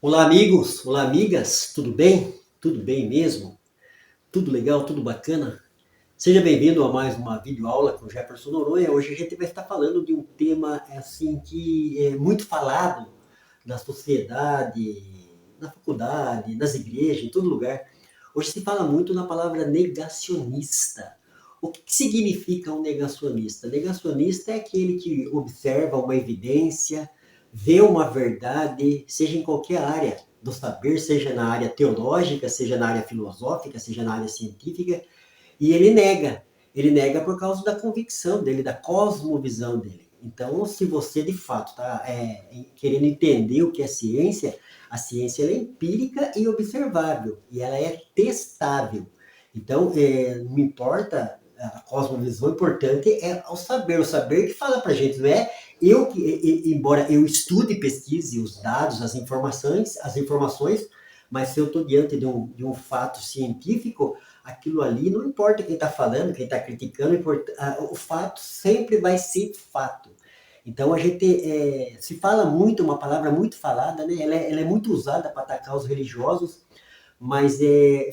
Olá, amigos! Olá, amigas! Tudo bem? Tudo bem mesmo? Tudo legal? Tudo bacana? Seja bem-vindo a mais uma videoaula com Jefferson Noronha. Hoje a gente vai estar falando de um tema assim que é muito falado na sociedade, na faculdade, nas igrejas, em todo lugar. Hoje se fala muito na palavra negacionista. O que significa um negacionista? Negacionista é aquele que observa uma evidência, vê uma verdade, seja em qualquer área do saber, seja na área teológica, seja na área filosófica, seja na área científica, e ele nega. Ele nega por causa da convicção dele, da cosmovisão dele. Então, se você de fato está querendo entender o que é ciência, a ciência é empírica e observável, e ela é testável. Então, não importa a cosmovisão, o importante é o saber que fala para a gente, não é eu que, embora eu estude e pesquise os dados, as informações, mas se eu estou diante de um fato científico, aquilo ali não importa quem está falando, quem está criticando, o fato sempre vai ser fato. Então a gente se fala muito, uma palavra muito falada, né? Ela é muito usada para atacar os religiosos, mas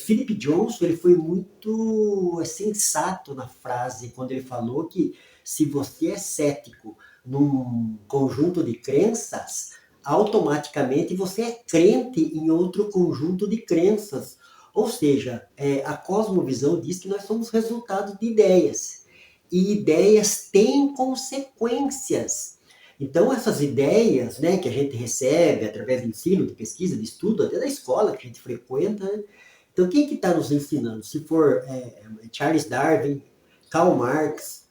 Philip Johnson ele foi muito sensato na frase quando ele falou que se você é cético num conjunto de crenças, automaticamente você é crente em outro conjunto de crenças. Ou seja, a cosmovisão diz que nós somos resultado de ideias. E ideias têm consequências. Então, essas ideias, né, que a gente recebe através do ensino, de pesquisa, de estudo, até da escola que a gente frequenta, né? Então, quem que está nos ensinando? Se for Charles Darwin, Karl Marx,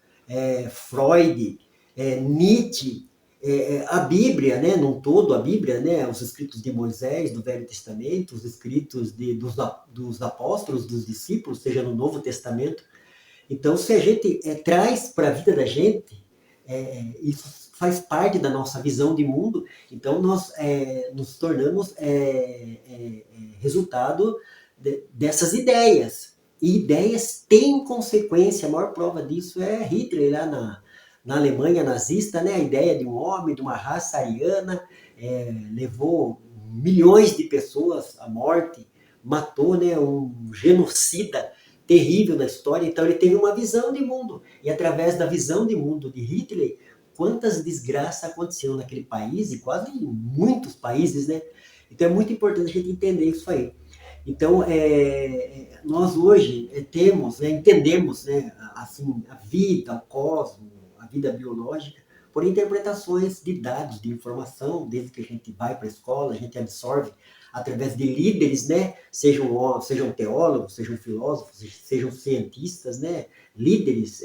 Freud, Nietzsche, a Bíblia, né, num todo, a Bíblia, né, os escritos de Moisés, do Velho Testamento, os escritos dos apóstolos, dos discípulos, seja no Novo Testamento. Então, se a gente traz para a vida da gente, isso faz parte da nossa visão de mundo, então nós nos tornamos resultado dessas ideias. E ideias têm consequência, a maior prova disso é Hitler, lá na Alemanha nazista, né? A ideia de um homem, de uma raça ariana, levou milhões de pessoas à morte, matou, né, um genocida terrível na história. Então ele teve uma visão de mundo, e através da visão de mundo de Hitler, quantas desgraças aconteceram naquele país, e quase em muitos países, né? Então é muito importante a gente entender isso aí. Então, nós hoje temos, entendemos, né, assim, a vida, o cosmos, a vida biológica, por interpretações de dados, de informação, desde que a gente vai para a escola, a gente absorve através de líderes, né, sejam teólogos, sejam filósofos, sejam cientistas, né, líderes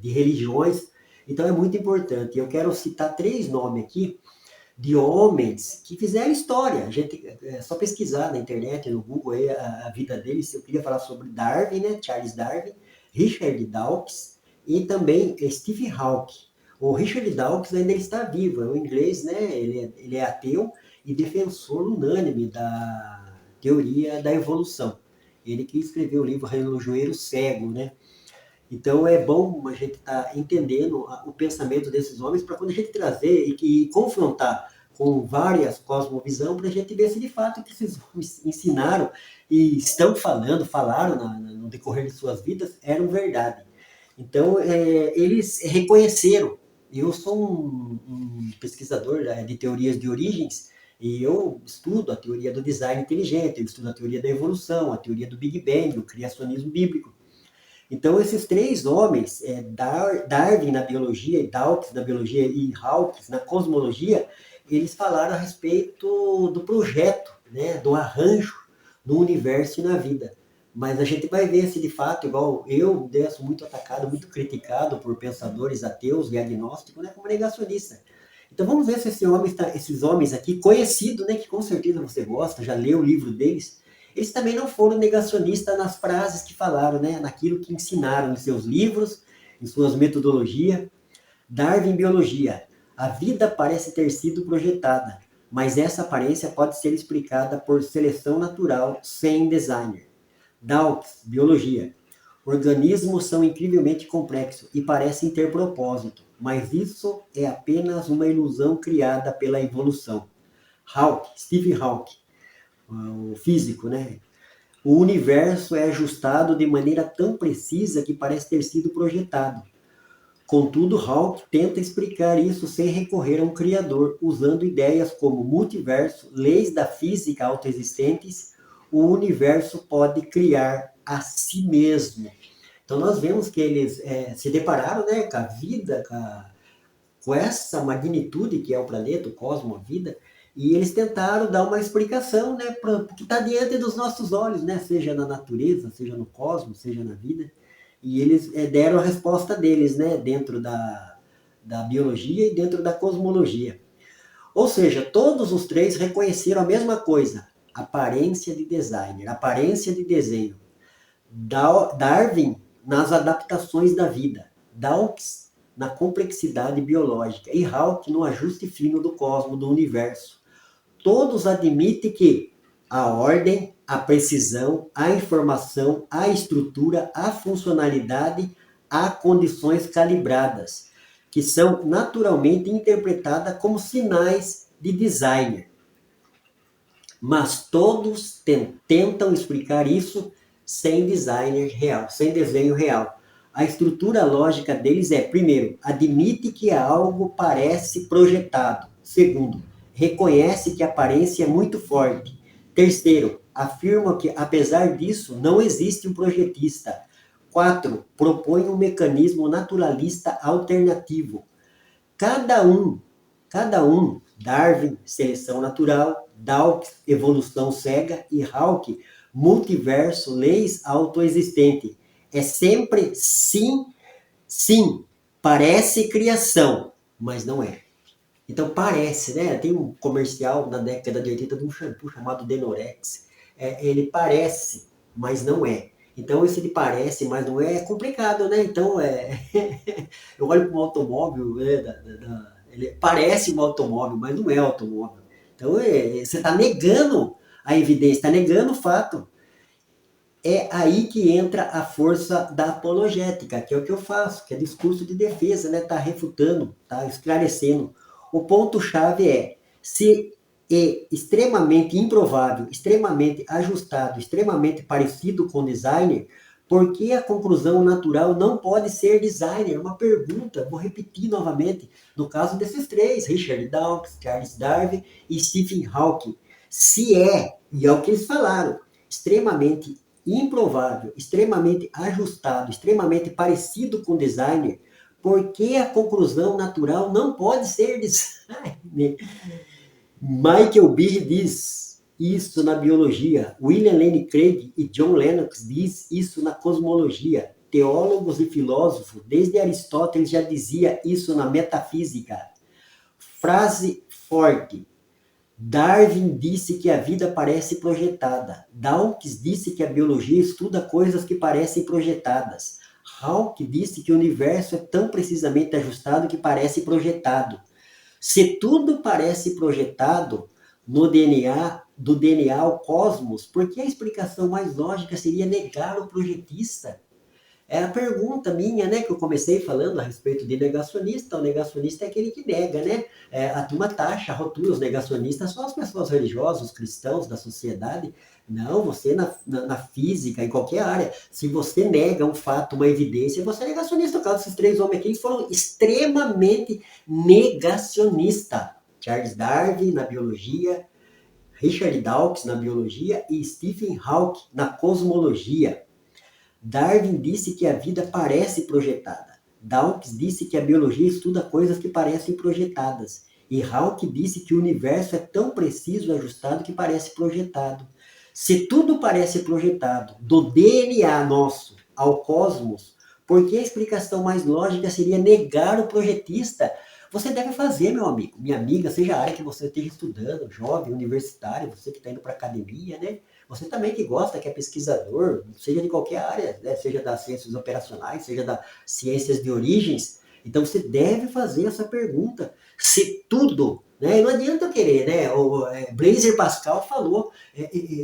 de religiões. Então é muito importante. Eu quero citar 3 nomes aqui de homens que fizeram história. A gente é só pesquisar na internet, no Google, aí, a vida deles. Eu queria falar sobre Darwin, né? Charles Darwin, Richard Dawkins e também Stephen Hawking. O Richard Dawkins ainda está vivo, é um inglês, né? Ele é ateu e defensor unânime da teoria da evolução. Ele que escreveu o livro Relojoeiro Cego, né? Então é bom a gente estar entendendo o pensamento desses homens para quando a gente trazer e confrontar com várias cosmovisões para a gente ver se de fato o que esses homens ensinaram e estão falando, falaram no decorrer de suas vidas, eram verdade. Então eles reconheceram. Eu sou um pesquisador de teorias de origens e eu estudo a teoria do design inteligente, eu estudo a teoria da evolução, a teoria do Big Bang, o criacionismo bíblico. Então, esses 3 homens, Darwin na biologia, Dawkins na biologia e Hawkins na cosmologia, eles falaram a respeito do projeto, né, do arranjo no universo e na vida. Mas a gente vai ver se de fato, igual eu, sou muito atacado, muito criticado por pensadores ateus e agnósticos, né, como negacionista. Então vamos ver se esses homens aqui, conhecidos, né, que com certeza você gosta, já leu o livro deles, eles também não foram negacionistas nas frases que falaram, né? Naquilo que ensinaram em seus livros, em suas metodologias. Darwin Biologia. A vida parece ter sido projetada, mas essa aparência pode ser explicada por seleção natural sem designer. Dawkins Biologia. Organismos são incrivelmente complexos e parecem ter propósito, mas isso é apenas uma ilusão criada pela evolução. Stephen Hawking. o físico, né? O universo é ajustado de maneira tão precisa que parece ter sido projetado. Contudo, Hawking tenta explicar isso sem recorrer a um criador, usando ideias como multiverso, leis da física autoexistentes. O universo pode criar a si mesmo. Então nós vemos que eles se depararam, né, com a vida, com essa magnitude que é o planeta, o cosmos, a vida, e eles tentaram dar uma explicação, né, para o que está diante dos nossos olhos, né, seja na natureza, seja no cosmos, seja na vida. E eles deram a resposta deles, né, dentro da biologia e dentro da cosmologia. Ou seja, todos os três reconheceram a mesma coisa: aparência de designer, aparência de desenho. Darwin nas adaptações da vida, Dawkins na complexidade biológica e Hawking no ajuste fino do cosmos, do universo. Todos admitem que a ordem, a precisão, a informação, a estrutura, a funcionalidade, há condições calibradas, que são naturalmente interpretadas como sinais de designer. Mas todos tentam explicar isso sem designer real, sem desenho real. A estrutura lógica deles é, primeiro, admite que algo parece projetado. Segundo, reconhece que a aparência é muito forte. Terceiro, afirma que, apesar disso, não existe um projetista. 4. Propõe um mecanismo naturalista alternativo. Cada um, Darwin, seleção natural, Dawkins, evolução cega e Hawking, multiverso, leis autoexistentes. É sempre sim, sim, parece criação, mas não é. Então parece, né? Tem um comercial na década de 80 de um shampoo chamado Denorex. Ele parece, mas não é. Então esse de parece, mas não é complicado, né? Então eu olho para um automóvel, né, ele parece um automóvel, mas não é automóvel. Então você está negando a evidência, está negando o fato. É aí que entra a força da apologética, que é o que eu faço, que é discurso de defesa, né? Tá refutando, tá esclarecendo. O ponto-chave é, se é extremamente improvável, extremamente ajustado, extremamente parecido com designer, por que a conclusão natural não pode ser designer? Uma pergunta, vou repetir novamente, no caso desses três, Richard Dawkins, Charles Darwin e Stephen Hawking. Se é, e é o que eles falaram, extremamente improvável, extremamente ajustado, extremamente parecido com designer, porque a conclusão natural não pode ser designer. Michael Behe diz isso na biologia, William Lane Craig e John Lennox diz isso na cosmologia, teólogos e filósofos, desde Aristóteles já dizia isso na metafísica. Frase forte: Darwin disse que a vida parece projetada. Dawkins disse que a biologia estuda coisas que parecem projetadas. Hawking disse que o universo é tão precisamente ajustado que parece projetado. Se tudo parece projetado no DNA, do DNA ao cosmos, por que a explicação mais lógica seria negar o projetista? É a pergunta minha, né, que eu comecei falando a respeito de negacionista. O negacionista é aquele que nega, né? A turma taxa, rotula os negacionistas, são as pessoas religiosas, os cristãos da sociedade. Não, você na física, em qualquer área, se você nega um fato, uma evidência, você é negacionista. No caso desses três homens aqui, eles foram extremamente negacionistas. Charles Darwin na biologia, Richard Dawkins na biologia e Stephen Hawking na cosmologia. Darwin disse que a vida parece projetada. Dawkins disse que a biologia estuda coisas que parecem projetadas. E Hawking disse que o universo é tão preciso e ajustado que parece projetado. Se tudo parece projetado, do DNA nosso ao cosmos, por que a explicação mais lógica seria negar o projetista? Você deve fazer, meu amigo, minha amiga, seja a área que você esteja estudando, jovem, universitário, você que está indo para a academia, né? Você também que gosta, que é pesquisador, seja de qualquer área, né? Seja das ciências operacionais, seja das ciências de origens, então você deve fazer essa pergunta. Se tudo, né? E não adianta eu querer, né? O Blaise Pascal falou,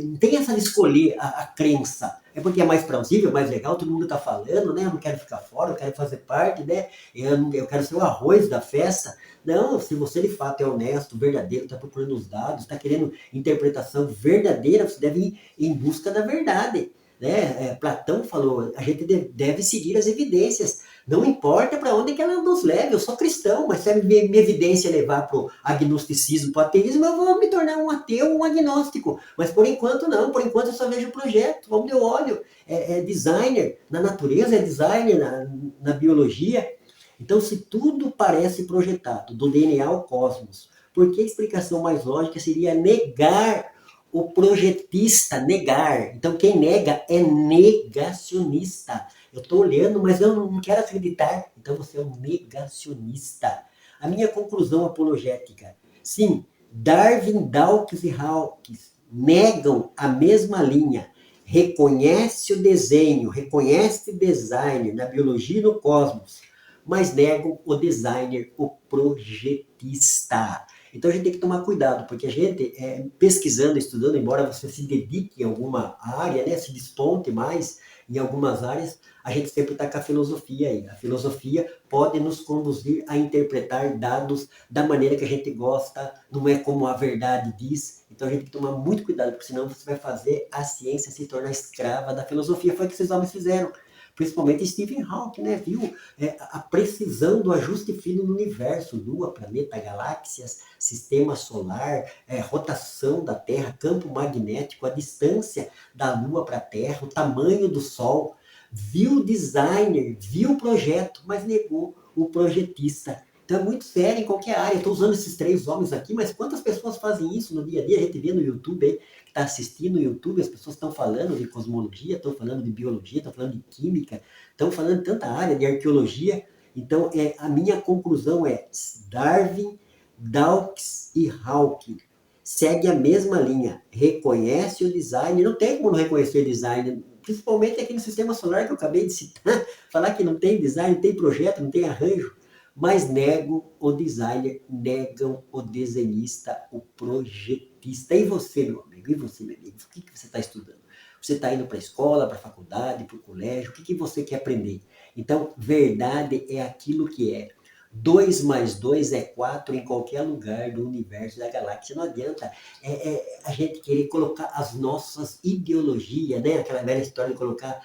não tem essa de escolher a crença. É porque é mais plausível, mais legal, todo mundo está falando, né? Eu não quero ficar fora, eu quero fazer parte, né? Eu quero ser o arroz da festa. Não, se você de fato é honesto, verdadeiro, está procurando os dados, está querendo interpretação verdadeira, você deve ir em busca da verdade. Né? Platão falou, a gente deve seguir as evidências. Não importa para onde que ela nos leve, eu sou cristão, mas se a minha evidência levar para o agnosticismo, para o ateísmo, eu vou me tornar um ateu, um agnóstico. Mas por enquanto não, por enquanto eu só vejo o projeto, onde eu olho, é designer na natureza, é designer na biologia. Então, se tudo parece projetado, do DNA ao cosmos, por que a explicação mais lógica seria negar o projetista, negar? Então, quem nega é negacionista. Eu estou olhando, mas eu não quero acreditar. Então, você é um negacionista. A minha conclusão apologética. Sim, Darwin, Dawkins e Hawkins negam a mesma linha. Reconhece o desenho, reconhece o design na biologia e no cosmos, mas negam o designer, o projetista. Então a gente tem que tomar cuidado, porque a gente, pesquisando, estudando, embora você se dedique em alguma área, né, se desponte mais em algumas áreas, a gente sempre está com a filosofia aí. A filosofia pode nos conduzir a interpretar dados da maneira que a gente gosta, não é como a verdade diz. Então a gente tem que tomar muito cuidado, porque senão você vai fazer a ciência se tornar escrava da filosofia. Foi o que esses homens fizeram. Principalmente Stephen Hawking, né? Viu a precisão do ajuste fino no universo, Lua, planeta, galáxias, sistema solar, rotação da Terra, campo magnético, a distância da Lua para a Terra, o tamanho do Sol. Viu o designer, viu o projeto, mas negou o projetista. Então é muito sério em qualquer área. Estou usando esses três homens aqui, mas quantas pessoas fazem isso no dia a dia? A gente vê no YouTube aí, que está assistindo no YouTube, as pessoas estão falando de cosmologia, estão falando de biologia, estão falando de química, estão falando de tanta área, de arqueologia. Então, a minha conclusão é Darwin, Dawkins e Hawking segue a mesma linha, reconhece o design, não tem como não reconhecer design, principalmente aqui no sistema solar que eu acabei de citar, falar que não tem design, não tem projeto, não tem arranjo, mas negam o designer, negam o desenhista, o projetista. E você, meu amigo? E você, meu amigo? O que você está estudando? Você está indo para a escola, para a faculdade, para o colégio? O que você quer aprender? Então, verdade é aquilo que é. 2 mais 2 é 4 em qualquer lugar do universo da galáxia. Não adianta a gente querer colocar as nossas ideologias, né? Aquela velha história de colocar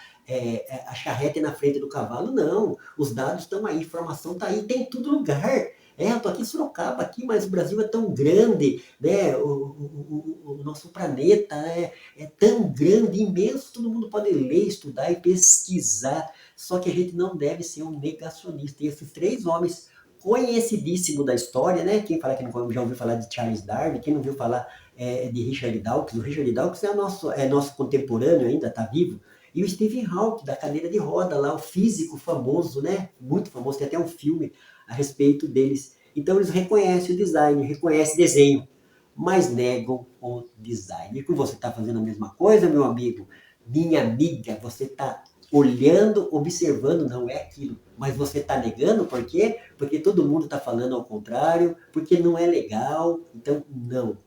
a charrete na frente do cavalo. Não, os dados estão aí, a informação está aí, tem em todo lugar. Eu estou aqui em Sorocaba, aqui, mas o Brasil é tão grande, né? O nosso planeta é tão grande, imenso, todo mundo pode ler, estudar e pesquisar. Só que a gente não deve ser um negacionista. E esses três homens conhecidíssimo da história, né? Quem fala que não já ouviu falar de Charles Darwin, quem não ouviu falar de Richard Dawkins, o Richard Dawkins é nosso contemporâneo ainda, está vivo, e o Stephen Hawking, da cadeira de roda lá, o físico famoso, né? Muito famoso, tem até um filme a respeito deles. Então eles reconhecem o design, reconhecem o desenho, mas negam o design. E que você está fazendo a mesma coisa, meu amigo, minha amiga, você está olhando, observando, não é aquilo. Mas você está negando, por quê? Porque todo mundo está falando ao contrário, porque não é legal. Então, não.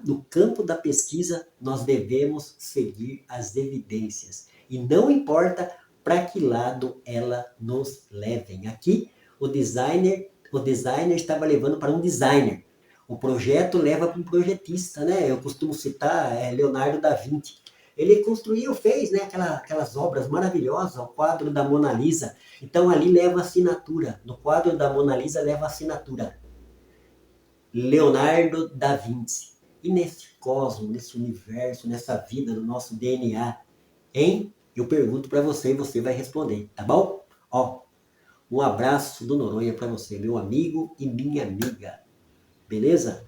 No campo da pesquisa, nós devemos seguir as evidências. E não importa para que lado ela nos levem. Aqui, o designer estava levando para um designer. O projeto leva para um projetista, né? Eu costumo citar Leonardo da Vinci. Ele construiu, fez, né, aquelas obras maravilhosas, o quadro da Mona Lisa. Então ali leva assinatura. No quadro da Mona Lisa leva assinatura. Leonardo da Vinci. E nesse cosmos, nesse universo, nessa vida, no nosso DNA, hein? Eu pergunto para você e você vai responder, tá bom? Ó, um abraço do Noronha para você, meu amigo e minha amiga. Beleza?